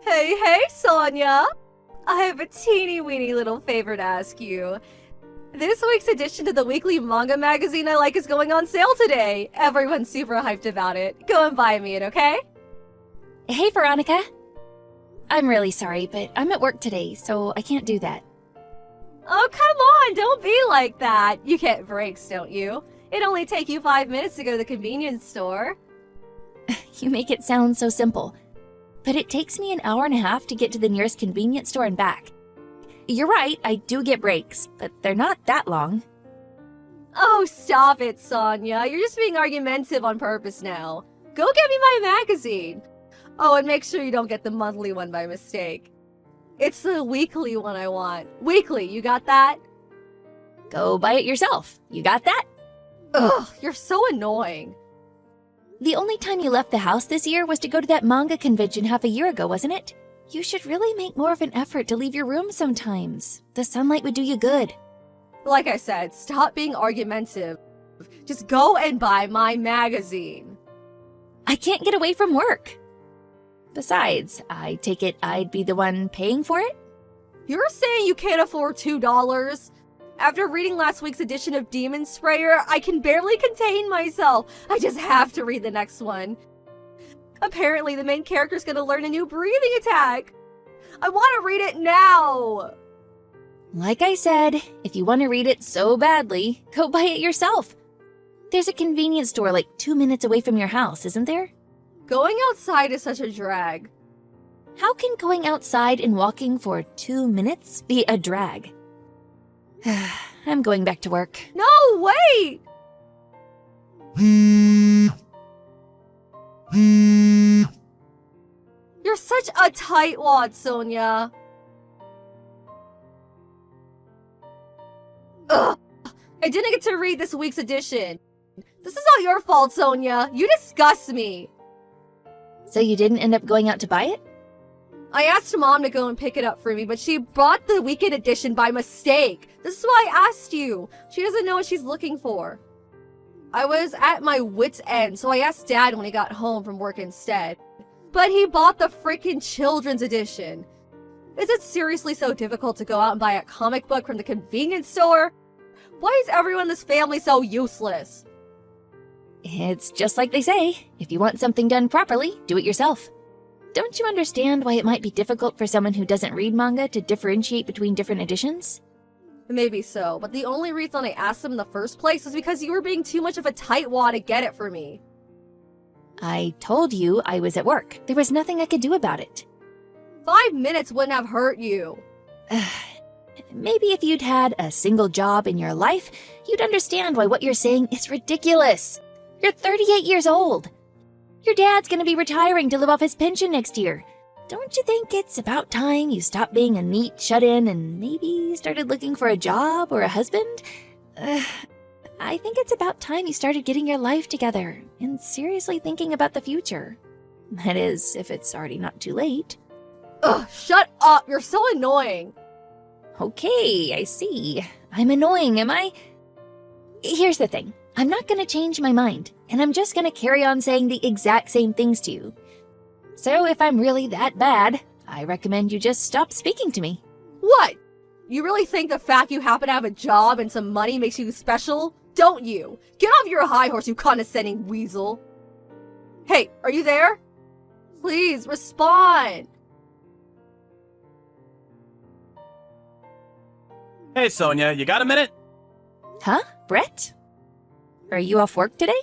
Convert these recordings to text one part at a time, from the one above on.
Hey, Sonia! I have a teeny weeny little favor to ask you. This week's edition of the weekly manga magazine I like is going on sale today. Everyone's super hyped about it. Go and buy me it, okay? Hey, Veronica. I'm really sorry, but I'm at work today, so I can't do that. Oh, come on, don't be like that. You get breaks, don't you? It only take you 5 minutes to go to the convenience store. You make it sound so simple. But it takes me an hour and a half to get to the nearest convenience store and back. You're right, I do get breaks, but they're not that long. Oh, stop it, Sonia. You're just being argumentative on purpose now. Go get me my magazine. Oh, and make sure you don't get the monthly one by mistake. It's the weekly one I want. Weekly, you got that? Go buy it yourself. You got that? Ugh, you're so annoying. The only time you left the house this year was to go to that manga convention half a year ago, wasn't it? You should really make more of an effort to leave your room sometimes. The sunlight would do you good. Like I said, stop being argumentative. Just go and buy my magazine. I can't get away from work. Besides, I take it I'd be the one paying for it? You're saying you can't afford $2? After reading last week's edition of Demon Sprayer, I can barely contain myself. I just have to read the next one. Apparently, the main character's gonna learn a new breathing attack. I want to read it now. Like I said, if you want to read it so badly, go buy it yourself. There's a convenience store like 2 minutes away from your house, isn't there? Going outside is such a drag. How can going outside and walking for 2 minutes be a drag? I'm going back to work. No, wait! You're such a tightwad, Sonia. Ugh! I didn't get to read this week's edition. This is all your fault, Sonia. You disgust me. So you didn't end up going out to buy it? I asked Mom to go and pick it up for me, but she bought the weekend edition by mistake. This is why I asked you. She doesn't know what she's looking for. I was at my wit's end, so I asked Dad when he got home from work instead. But he bought the freaking children's edition. Is it seriously so difficult to go out and buy a comic book from the convenience store? Why is everyone in this family so useless? It's just like they say. If you want something done properly, do it yourself. Don't you understand why it might be difficult for someone who doesn't read manga to differentiate between different editions? Maybe so, but the only reason I asked them in the first place was because you were being too much of a tightwad to get it for me. I told you I was at work. There was nothing I could do about it. 5 minutes wouldn't have hurt you. Maybe if you'd had a single job in your life, you'd understand why what you're saying is ridiculous. You're 38 years old. Your dad's gonna be retiring to live off his pension next year. Don't you think it's about time you stopped being a neat shut-in and maybe started looking for a job or a husband? I think it's about time you started getting your life together and seriously thinking about the future. That is, if it's already not too late. Ugh, shut up! You're so annoying! Okay, I see. I'm annoying, am I? Here's the thing. I'm not gonna change my mind, and I'm just gonna carry on saying the exact same things to you. So if I'm really that bad, I recommend you just stop speaking to me. What? You really think the fact you happen to have a job and some money makes you special? Don't you? Get off your high horse, you condescending weasel. Hey, are you there? Please, respond. Hey, Sonia, you got a minute? Huh? Brett? Are you off work today?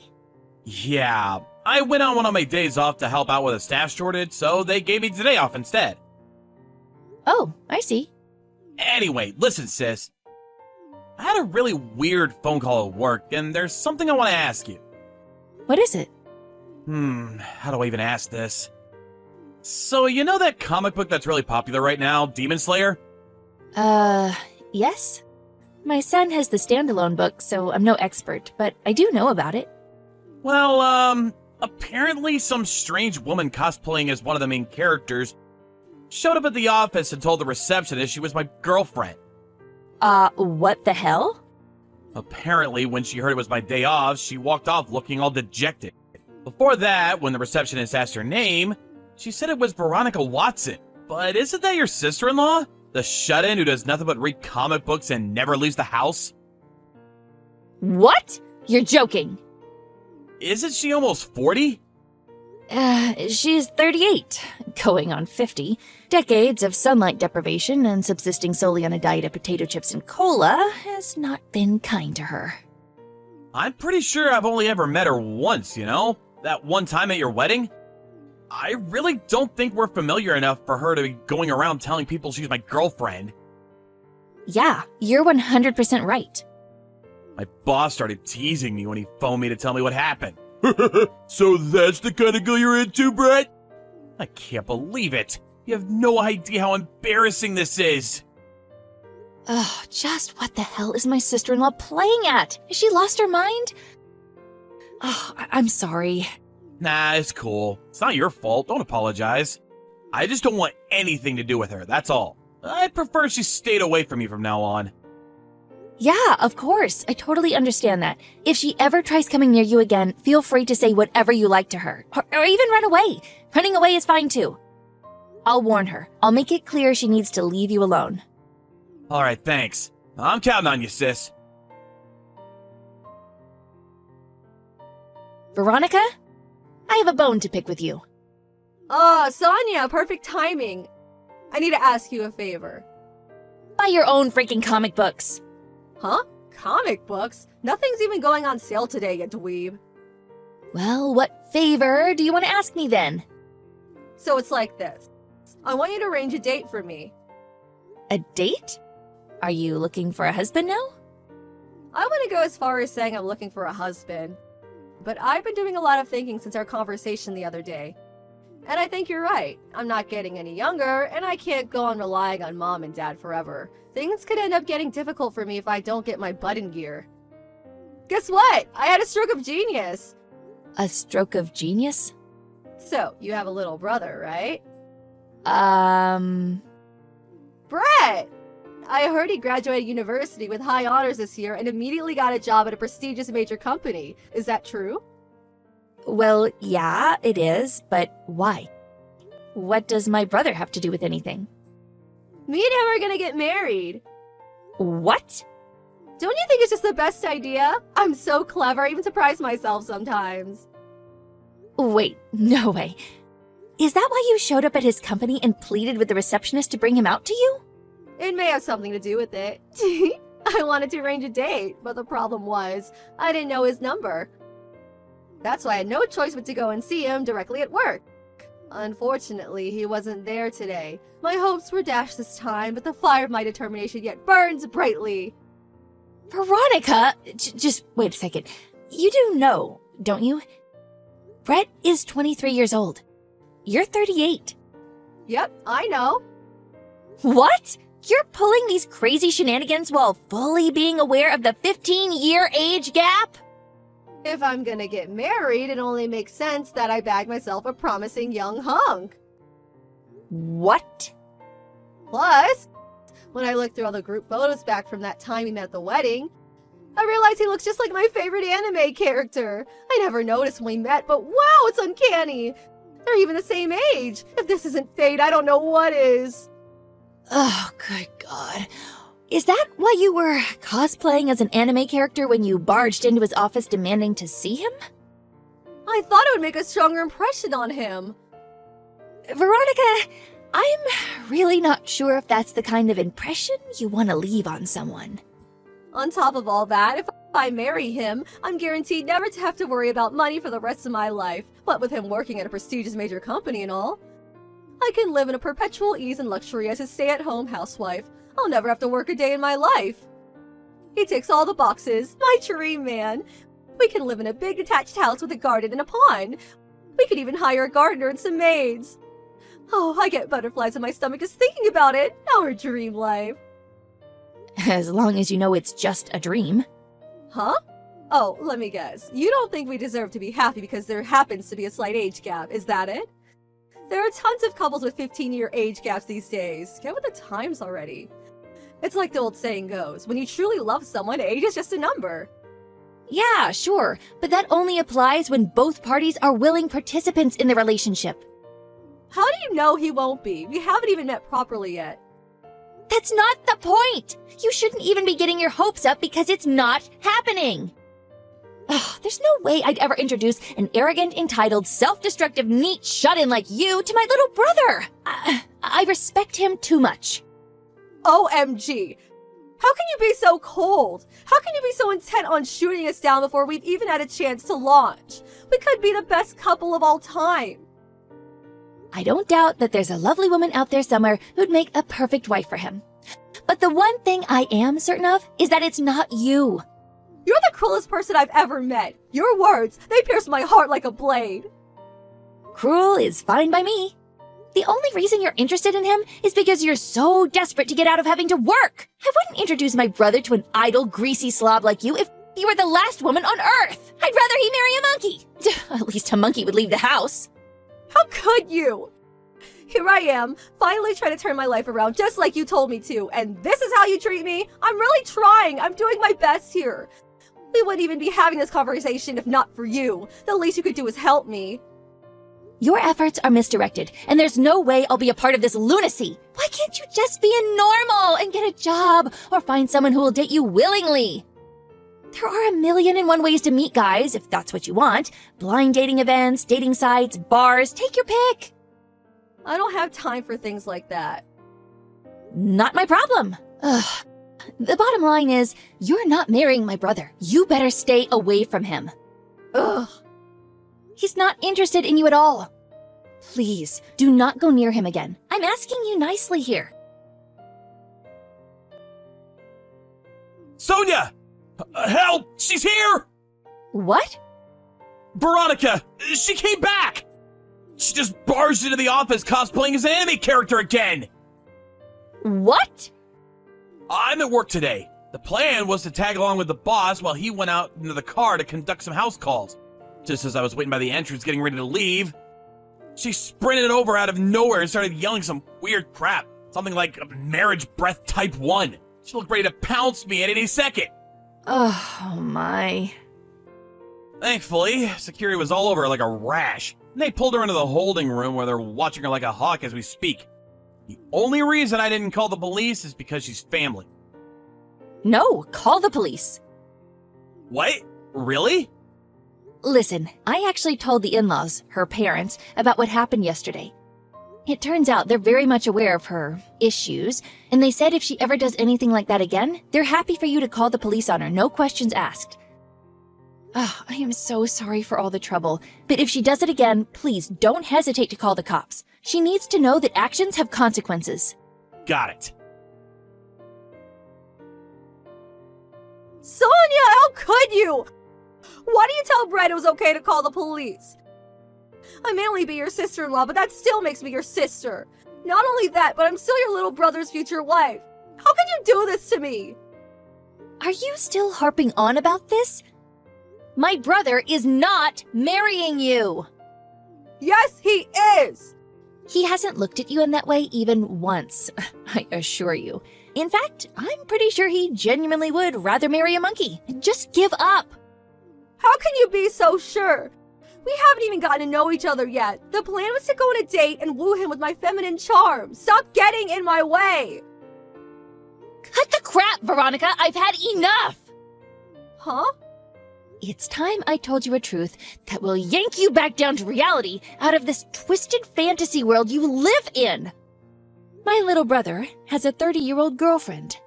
Yeah, I went on one of my days off to help out with a staff shortage, so they gave me today off instead. Oh, I see. Anyway, listen, sis. I had a really weird phone call at work, and there's something I want to ask you. What is it? How do I even ask this? So, you know that comic book that's really popular right now, Demon Slayer? Yes? My son has the standalone book, so I'm no expert, but I do know about it. Well, apparently some strange woman cosplaying as one of the main characters showed up at the office and told the receptionist she was my girlfriend. What the hell? Apparently, when she heard it was my day off, she walked off looking all dejected. Before that, when the receptionist asked her name, she said it was Veronica Watson. But isn't that your sister-in-law? The shut-in who does nothing but read comic books and never leaves the house? What? You're joking. Isn't she almost 40? She's 38, going on 50. Decades of sunlight deprivation and subsisting solely on a diet of potato chips and cola has not been kind to her. I'm pretty sure I've only ever met her once, you know? That one time at your wedding? I really don't think we're familiar enough for her to be going around telling people she's my girlfriend. Yeah, you're 100% right. My boss started teasing me when he phoned me to tell me what happened. So that's the kind of girl you're into, Brett? I can't believe it. You have no idea how embarrassing this is. Ugh, just what the hell is my sister-in-law playing at? Has she lost her mind? Oh, I'm sorry. Nah, it's cool. It's not your fault. Don't apologize. I just don't want anything to do with her, that's all. I prefer she stayed away from me from now on. Yeah, of course. I totally understand that. If she ever tries coming near you again, feel free to say whatever you like to her. Or even run away. Running away is fine too. I'll warn her. I'll make it clear she needs to leave you alone. Alright, thanks. I'm counting on you, sis. Veronica? I have a bone to pick with you. Oh, Sonia, perfect timing. I need to ask you a favor. Buy your own freaking comic books. Huh? Comic books? Nothing's even going on sale today, you dweeb. Well, what favor do you want to ask me then? So it's like this. I want you to arrange a date for me. A date? Are you looking for a husband now? I wouldn't go as far as saying I'm looking for a husband. But I've been doing a lot of thinking since our conversation the other day. And I think you're right. I'm not getting any younger, and I can't go on relying on mom and dad forever. Things could end up getting difficult for me if I don't get my butt in gear. Guess what? I had a stroke of genius. A stroke of genius? So, you have a little brother, right? Brett! I heard he graduated university with high honors this year and immediately got a job at a prestigious major company. Is that true? Well, yeah, it is, but why? What does my brother have to do with anything? Me and him are gonna get married. What? Don't you think it's just the best idea? I'm so clever, I even surprise myself sometimes. Wait, no way. Is that why you showed up at his company and pleaded with the receptionist to bring him out to you? It may have something to do with it. I wanted to arrange a date, but the problem was, I didn't know his number. That's why I had no choice but to go and see him directly at work. Unfortunately, he wasn't there today. My hopes were dashed this time, but the fire of my determination yet burns brightly. Veronica! Just wait a second. You do know, don't you? Brett is 23 years old. You're 38. Yep, I know. What? You're pulling these crazy shenanigans while fully being aware of the 15-year age gap? If I'm gonna get married, it only makes sense that I bag myself a promising young hunk. What? Plus, when I looked through all the group photos back from that time we met at the wedding, I realized he looks just like my favorite anime character. I never noticed when we met, but wow, it's uncanny. They're even the same age. If this isn't fate, I don't know what is. Oh, good God. Is that why you were cosplaying as an anime character when you barged into his office demanding to see him? I thought it would make a stronger impression on him. Veronica, I'm really not sure if that's the kind of impression you want to leave on someone. On top of all that, if I marry him, I'm guaranteed never to have to worry about money for the rest of my life. What with him working at a prestigious major company and all. I can live in a perpetual ease and luxury as a stay-at-home housewife. I'll never have to work a day in my life. He ticks all the boxes. My dream man. We can live in a big detached house with a garden and a pond. We could even hire a gardener and some maids. Oh, I get butterflies in my stomach just thinking about it. Our dream life. As long as you know it's just a dream. Huh? Oh, let me guess. You don't think we deserve to be happy because there happens to be a slight age gap, is that it? There are tons of couples with 15-year age gaps these days. Get with the times already. It's like the old saying goes, when you truly love someone, age is just a number. Yeah, sure, but that only applies when both parties are willing participants in the relationship. How do you know he won't be? We haven't even met properly yet. That's not the point! You shouldn't even be getting your hopes up because it's not happening! Ugh, there's no way I'd ever introduce an arrogant, entitled, self-destructive, neat shut-in like you to my little brother! I respect him too much. OMG! How can you be so cold? How can you be so intent on shooting us down before we've even had a chance to launch? We could be the best couple of all time. I don't doubt that there's a lovely woman out there somewhere who'd make a perfect wife for him. But the one thing I am certain of is that it's not you. You're the cruelest person I've ever met. Your words, they pierce my heart like a blade. Cruel is fine by me. The only reason you're interested in him is because you're so desperate to get out of having to work. I wouldn't introduce my brother to an idle, greasy slob like you if you were the last woman on Earth. I'd rather he marry a monkey. At least a monkey would leave the house. How could you? Here I am, finally trying to turn my life around just like you told me to, and this is how you treat me? I'm really trying. I'm doing my best here. We wouldn't even be having this conversation if not for you. The least you could do is help me. Your efforts are misdirected, and there's no way I'll be a part of this lunacy. Why can't you just be a normal and get a job or find someone who will date you willingly? There are 1,000,001 ways to meet guys, if that's what you want. Blind dating events, dating sites, bars, take your pick. I don't have time for things like that. Not my problem. Ugh. The bottom line is, you're not marrying my brother. You better stay away from him. Ugh. He's not interested in you at all. Please, do not go near him again. I'm asking you nicely here. Sonia! Help! She's here! What? Veronica! She came back! She just barged into the office cosplaying as an anime character again! What? I'm at work today. The plan was to tag along with the boss while he went out into the car to conduct some house calls. Just as I was waiting by the entrance getting ready to leave, she sprinted over out of nowhere and started yelling some weird crap. Something like marriage breath type 1. She looked ready to pounce me at any second. Oh my. Thankfully, security was all over her like a rash. And they pulled her into the holding room where they're watching her like a hawk as we speak. The only reason I didn't call the police is because she's family. No, call the police. What? Really? Listen, I actually told the in-laws, her parents, about what happened yesterday. It turns out they're very much aware of her issues, and they said if she ever does anything like that again, they're happy for you to call the police on her, no questions asked. Oh, I am so sorry for all the trouble, but if she does it again, please don't hesitate to call the cops. She needs to know that actions have consequences. Got it. Sonia, how could you? Why do you tell Brett it was okay to call the police? I may only be your sister-in-law, but that still makes me your sister. Not only that, but I'm still your little brother's future wife. How could you do this to me? Are you still harping on about this? My brother is not marrying you. Yes, he is. He hasn't looked at you in that way even once, I assure you. In fact, I'm pretty sure he genuinely would rather marry a monkey. Just give up. How can you be so sure? We haven't even gotten to know each other yet. The plan was to go on a date and woo him with my feminine charm. Stop getting in my way. Cut the crap, Veronica. I've had enough. Huh? It's time I told you a truth that will yank you back down to reality out of this twisted fantasy world you live in. My little brother has a 30-year-old girlfriend.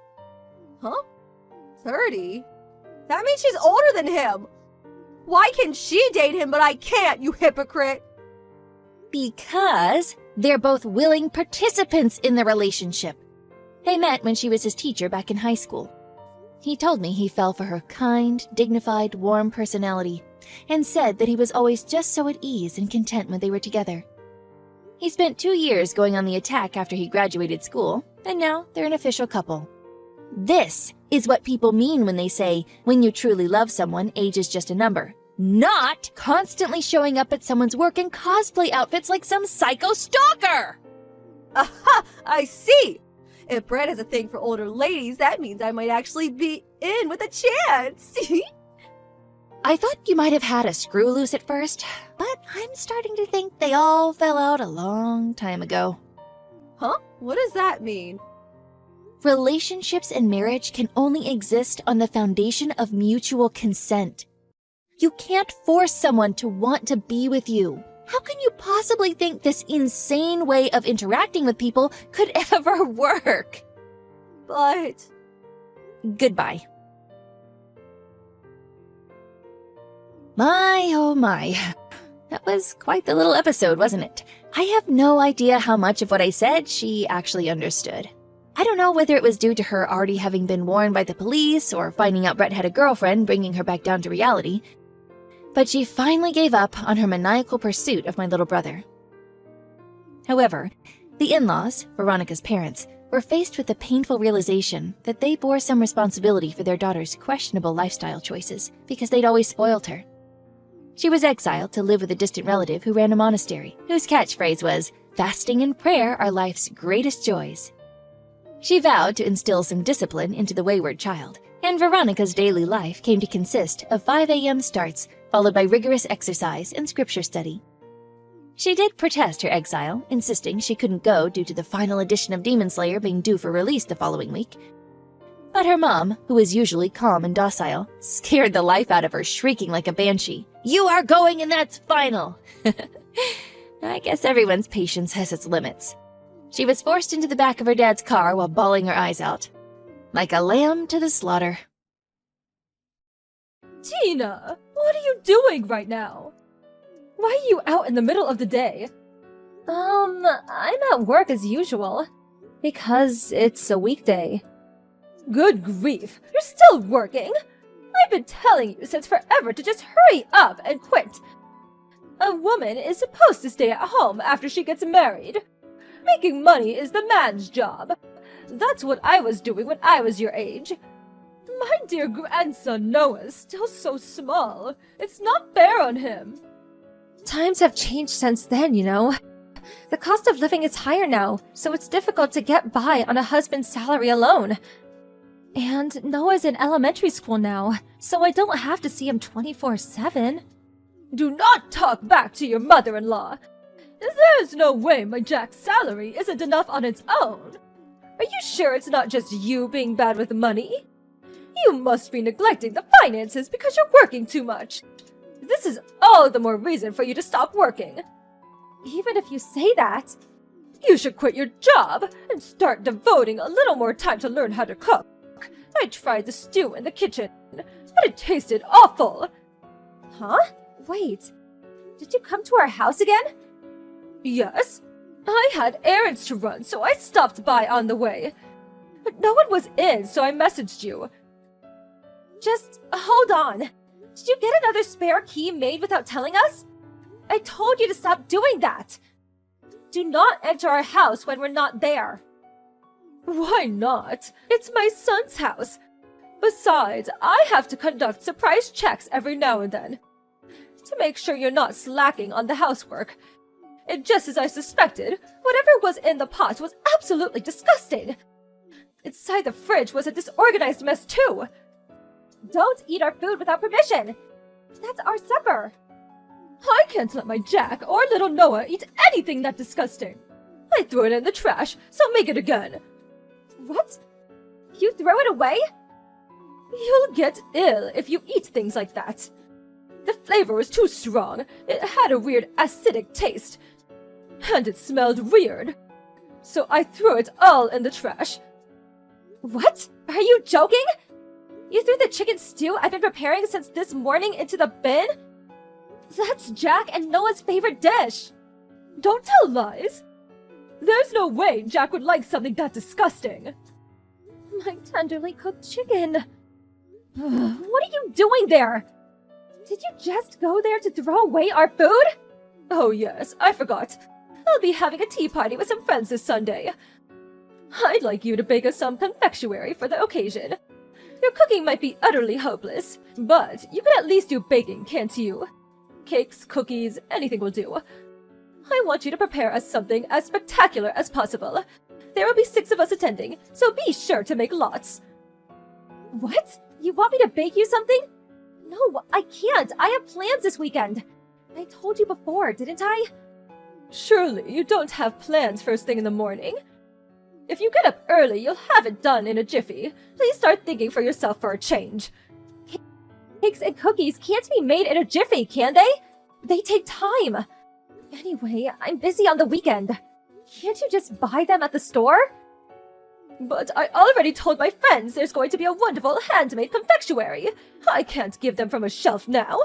Huh? 30? That means she's older than him. Why can she date him but I can't, you hypocrite? Because they're both willing participants in the relationship. They met when she was his teacher back in high school. He told me he fell for her kind, dignified, warm personality, and said that he was always just so at ease and content when they were together. He spent 2 years going on the attack after he graduated school, and now they're an official couple. This is what people mean when they say, when you truly love someone, age is just a number. Not constantly showing up at someone's work in cosplay outfits like some psycho stalker! Aha! I see! If Brett has a thing for older ladies, that means I might actually be in with a chance. I thought you might have had a screw loose at first, but I'm starting to think they all fell out a long time ago. Huh? What does that mean? Relationships and marriage can only exist on the foundation of mutual consent. You can't force someone to want to be with you. How can you possibly think this insane way of interacting with people could ever work? But... Goodbye. My, oh my. That was quite the little episode, wasn't it? I have no idea how much of what I said she actually understood. I don't know whether it was due to her already having been warned by the police or finding out Brett had a girlfriend bringing her back down to reality, but she finally gave up on her maniacal pursuit of my little brother. However, the in-laws, Veronica's parents, were faced with the painful realization that they bore some responsibility for their daughter's questionable lifestyle choices because they'd always spoiled her. She was exiled to live with a distant relative who ran a monastery, whose catchphrase was, "Fasting and prayer are life's greatest joys." She vowed to instill some discipline into the wayward child, and Veronica's daily life came to consist of 5 a.m. starts, followed by rigorous exercise and scripture study. She did protest her exile, insisting she couldn't go due to the final edition of Demon Slayer being due for release the following week. But her mom, who is usually calm and docile, scared the life out of her, shrieking like a banshee, "You are going and that's final!" I guess everyone's patience has its limits. She was forced into the back of her dad's car while bawling her eyes out. Like a lamb to the slaughter. Tina, what are you doing right now? Why are you out in the middle of the day? I'm at work as usual. Because it's a weekday. Good grief, you're still working? I've been telling you since forever to just hurry up and quit. A woman is supposed to stay at home after she gets married. Making money is the man's job. That's what I was doing when I was your age. My dear grandson Noah's still so small. It's not fair on him. Times have changed since then, you know. The cost of living is higher now, so it's difficult to get by on a husband's salary alone. And Noah's in elementary school now, so I don't have to see him 24/7. Do not talk back to your mother-in-law. There's no way my Jack's salary isn't enough on its own. Are you sure it's not just you being bad with money? You must be neglecting the finances because you're working too much. This is all the more reason for you to stop working. Even if you say that, you should quit your job and start devoting a little more time to learn how to cook. I tried the stew in the kitchen, but it tasted awful. Huh? Wait, did you come to our house again? Yes. I had errands to run, so I stopped by on the way. But no one was in, so I messaged you. Just hold on. Did you get another spare key made without telling us? I told you to stop doing that. Do not enter our house when we're not there. Why not? It's my son's house. Besides, I have to conduct surprise checks every now and then to make sure you're not slacking on the housework. And just as I suspected, whatever was in the pot was absolutely disgusting. Inside the fridge was a disorganized mess too. Don't eat our food without permission. That's our supper. I can't let my Jack or little Noah eat anything that disgusting. I threw it in the trash, so make it again. What? You throw it away? You'll get ill if you eat things like that. The flavor was too strong. It had a weird acidic taste. And it smelled weird. So I threw it all in the trash. What? Are you joking? You threw the chicken stew I've been preparing since this morning into the bin? That's Jack and Noah's favorite dish. Don't tell lies. There's no way Jack would like something that disgusting. My tenderly cooked chicken. What are you doing there? Did you just go there to throw away our food? Oh yes, I forgot. I'll be having a tea party with some friends this Sunday. I'd like you to bake us some confectionery for the occasion. Your cooking might be utterly hopeless, but you can at least do baking, can't you? Cakes, cookies, anything will do. I want you to prepare us something as spectacular as possible. There will be 6 of us attending, so be sure to make lots. What? You want me to bake you something? No, I can't. I have plans this weekend. I told you before, didn't I? Surely you don't have plans first thing in the morning. If you get up early, you'll have it done in a jiffy. Please start thinking for yourself for a change. Cakes and cookies can't be made in a jiffy, can they? They take time. Anyway, I'm busy on the weekend. Can't you just buy them at the store? But I already told my friends there's going to be a wonderful handmade confectionery. I can't give them from a shelf now.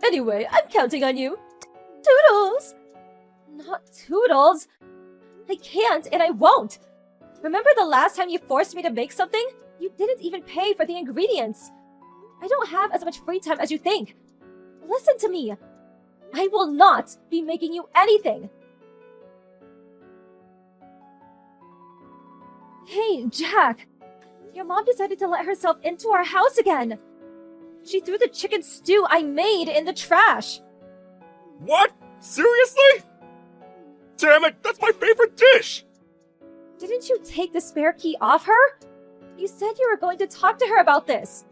Anyway, I'm counting on you. Toodles! Not Toodles. I can't and I won't. Remember the last time you forced me to make something? You didn't even pay for the ingredients. I don't have as much free time as you think. Listen to me. I will not be making you anything. Hey, Jack. Your mom decided to let herself into our house again. She threw the chicken stew I made in the trash. What? Seriously? Damn it, that's my favorite dish! Didn't you take the spare key off her? You said you were going to talk to her about this.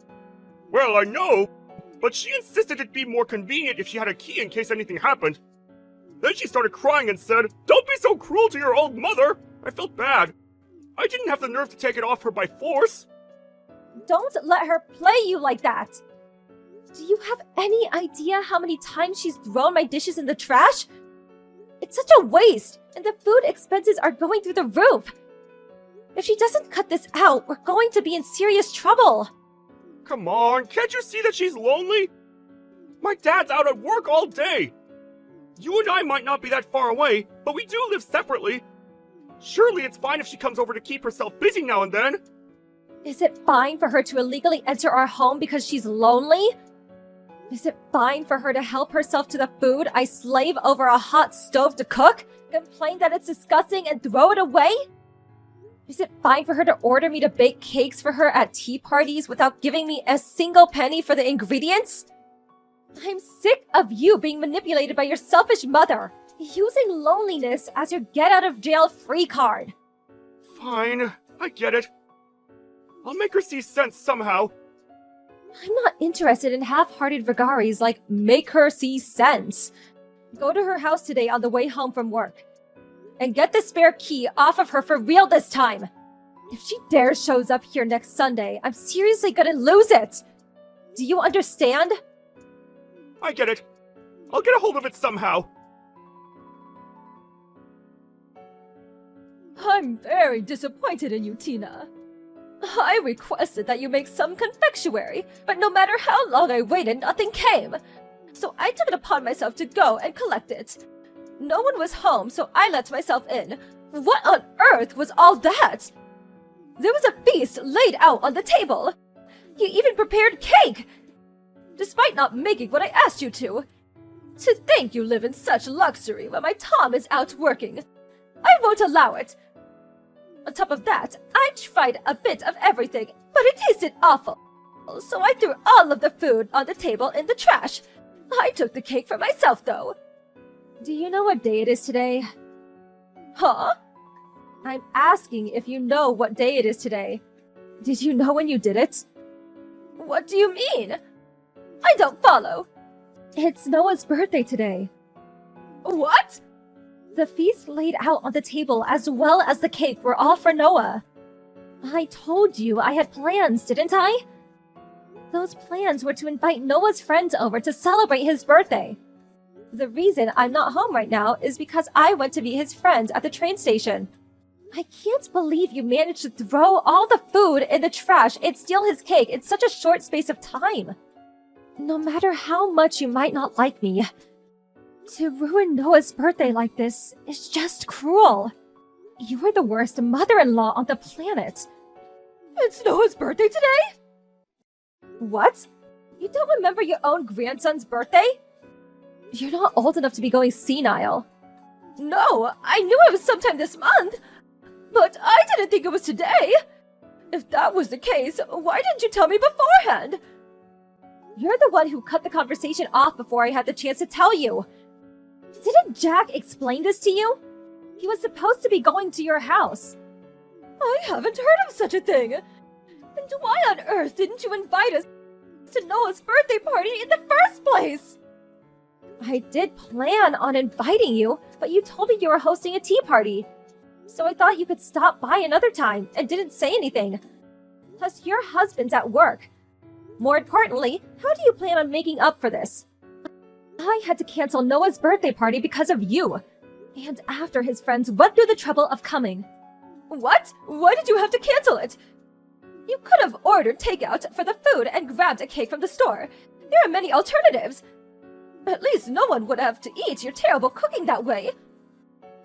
Well, I know, but she insisted it'd be more convenient if she had a key in case anything happened. Then she started crying and said, "Don't be so cruel to your old mother!" I felt bad. I didn't have the nerve to take it off her by force. Don't let her play you like that. Do you have any idea how many times she's thrown my dishes in the trash? It's such a waste, and the food expenses are going through the roof. If she doesn't cut this out, we're going to be in serious trouble. Come on, can't you see that she's lonely? My dad's out at work all day. You and I might not be that far away, but we do live separately. Surely it's fine if she comes over to keep herself busy now and then. Is it fine for her to illegally enter our home because she's lonely? Is it fine for her to help herself to the food I slave over a hot stove to cook, complain that it's disgusting, and throw it away? Is it fine for her to order me to bake cakes for her at tea parties without giving me a single penny for the ingredients? I'm sick of you being manipulated by your selfish mother, using loneliness as your get-out-of-jail-free card. Fine, I get it. I'll make her see sense somehow. I'm not interested in half-hearted vagaries like make her see sense. Go to her house today on the way home from work. And get the spare key off of her for real this time. If she dares shows up here next Sunday, I'm seriously gonna lose it. Do you understand? I get it. I'll get a hold of it somehow. I'm very disappointed in you, Tina. I requested that you make some confectionery, but no matter how long I waited, nothing came. So I took it upon myself to go and collect it. No one was home, so I let myself in. What on earth was all that? There was a feast laid out on the table. You even prepared cake, despite not making what I asked you to. To think you live in such luxury when my Tom is out working. I won't allow it. On top of that, I tried a bit of everything, but it tasted awful. So I threw all of the food on the table in the trash. I took the cake for myself, though. Do you know what day it is today? Huh? I'm asking if you know what day it is today. Did you know when you did it? What do you mean? I don't follow. It's Noah's birthday today. What? The feast laid out on the table as well as the cake were all for Noah. I told you I had plans, didn't I? Those plans were to invite Noah's friends over to celebrate his birthday. The reason I'm not home right now is because I went to meet his friends at the train station. I can't believe you managed to throw all the food in the trash and steal his cake in such a short space of time. No matter how much you might not like me, to ruin Noah's birthday like this is just cruel. You're the worst mother-in-law on the planet. It's Noah's birthday today? What? You don't remember your own grandson's birthday? You're not old enough to be going senile. No, I knew it was sometime this month, but I didn't think it was today. If that was the case, why didn't you tell me beforehand? You're the one who cut the conversation off before I had the chance to tell you. Didn't Jack explain this to you? He was supposed to be going to your house. I haven't heard of such a thing. And why on earth didn't you invite us to Noah's birthday party in the first place? I did plan on inviting you, but you told me you were hosting a tea party. So I thought you could stop by another time and didn't say anything. Plus, your husband's at work. More importantly, how do you plan on making up for this? I had to cancel Noah's birthday party because of you. And after his friends went through the trouble of coming. What? Why did you have to cancel it? You could have ordered takeout for the food and grabbed a cake from the store. There are many alternatives. At least no one would have to eat your terrible cooking that way.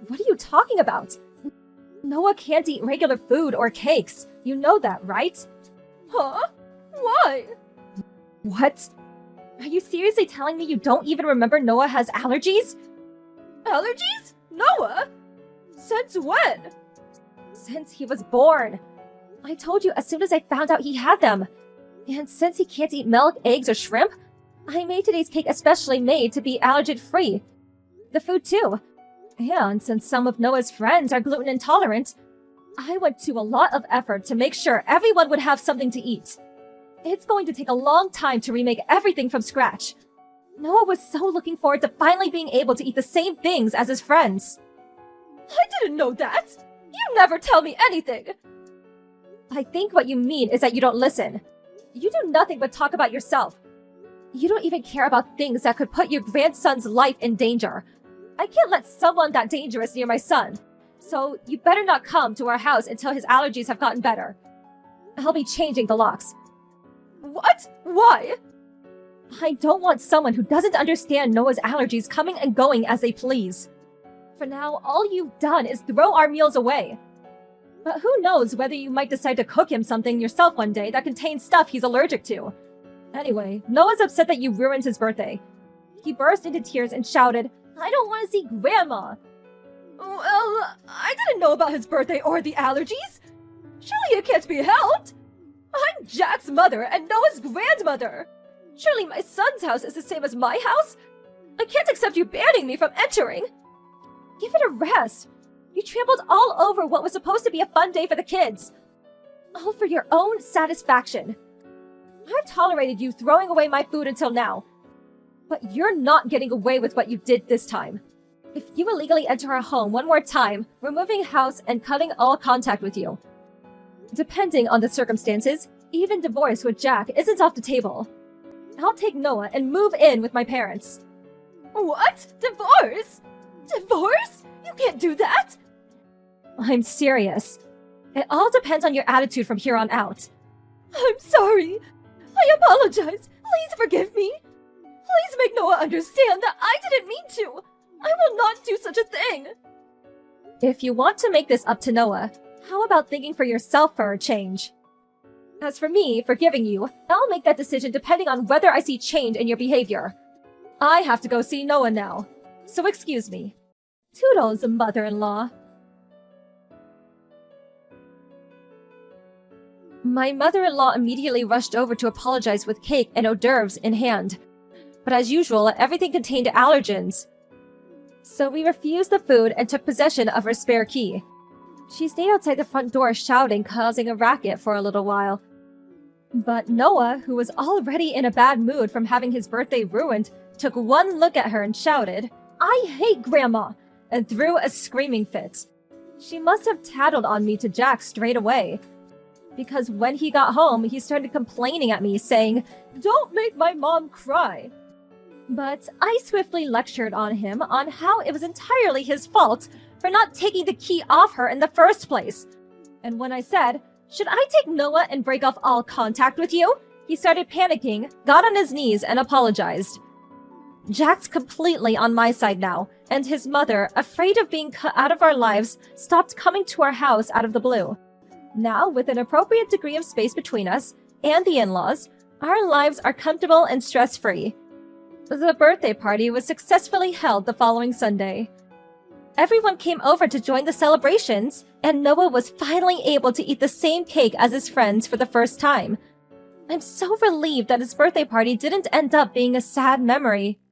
What are you talking about? Noah can't eat regular food or cakes. You know that, right? Huh? Why? What? Are you seriously telling me you don't even remember Noah has allergies? Allergies? Noah? Since when? Since he was born. I told you as soon as I found out he had them. And since he can't eat milk, eggs, or shrimp, I made today's cake especially made to be allergen-free. The food too. And since some of Noah's friends are gluten intolerant, I went to a lot of effort to make sure everyone would have something to eat. It's going to take a long time to remake everything from scratch. Noah was so looking forward to finally being able to eat the same things as his friends. I didn't know that! You never tell me anything! I think what you mean is that you don't listen. You do nothing but talk about yourself. You don't even care about things that could put your grandson's life in danger. I can't let someone that dangerous near my son. So you better not come to our house until his allergies have gotten better. I'll be changing the locks. What? Why? I don't want someone who doesn't understand Noah's allergies coming and going as they please. For now, all you've done is throw our meals away. But who knows whether you might decide to cook him something yourself one day that contains stuff he's allergic to. Anyway, Noah's upset that you ruined his birthday. He burst into tears and shouted, "I don't want to see Grandma!" Well, I didn't know about his birthday or the allergies. Surely it can't be helped. I'm Jack's mother and Noah's grandmother. Surely my son's house is the same as my house? I can't accept you banning me from entering. Give it a rest. You trampled all over what was supposed to be a fun day for the kids. All for your own satisfaction. I've tolerated you throwing away my food until now. But you're not getting away with what you did this time. If you illegally enter our home one more time, we're moving house and cutting all contact with you. Depending on the circumstances, even divorce with Jack isn't off the table. I'll take Noah and move in with my parents. What? Divorce? Divorce? You can't do that! I'm serious. It all depends on your attitude from here on out. I'm sorry. I apologize. Please forgive me. Please make Noah understand that I didn't mean to. I will not do such a thing. If you want to make this up to Noah, how about thinking for yourself for a change? As for me forgiving you, I'll make that decision depending on whether I see change in your behavior. I have to go see Noah now, so excuse me. Toodles, mother-in-law. My mother-in-law immediately rushed over to apologize with cake and hors d'oeuvres in hand. But as usual, everything contained allergens. So we refused the food and took possession of her spare key. She stayed outside the front door shouting, causing a racket for a little while. But Noah, who was already in a bad mood from having his birthday ruined, took one look at her and shouted, "I hate Grandma!" and threw a screaming fit. She must have tattled on me to Jack straight away. Because when he got home, he started complaining at me, saying, "Don't make my mom cry." But I swiftly lectured on him on how it was entirely his fault for not taking the key off her in the first place. And when I said, "Should I take Noah and break off all contact with you?" he started panicking, got on his knees, and apologized. Jack's completely on my side now, and his mother, afraid of being cut out of our lives, stopped coming to our house out of the blue. Now, with an appropriate degree of space between us and the in-laws, our lives are comfortable and stress-free. The birthday party was successfully held the following Sunday. Everyone came over to join the celebrations, and Noah was finally able to eat the same cake as his friends for the first time. I'm so relieved that his birthday party didn't end up being a sad memory.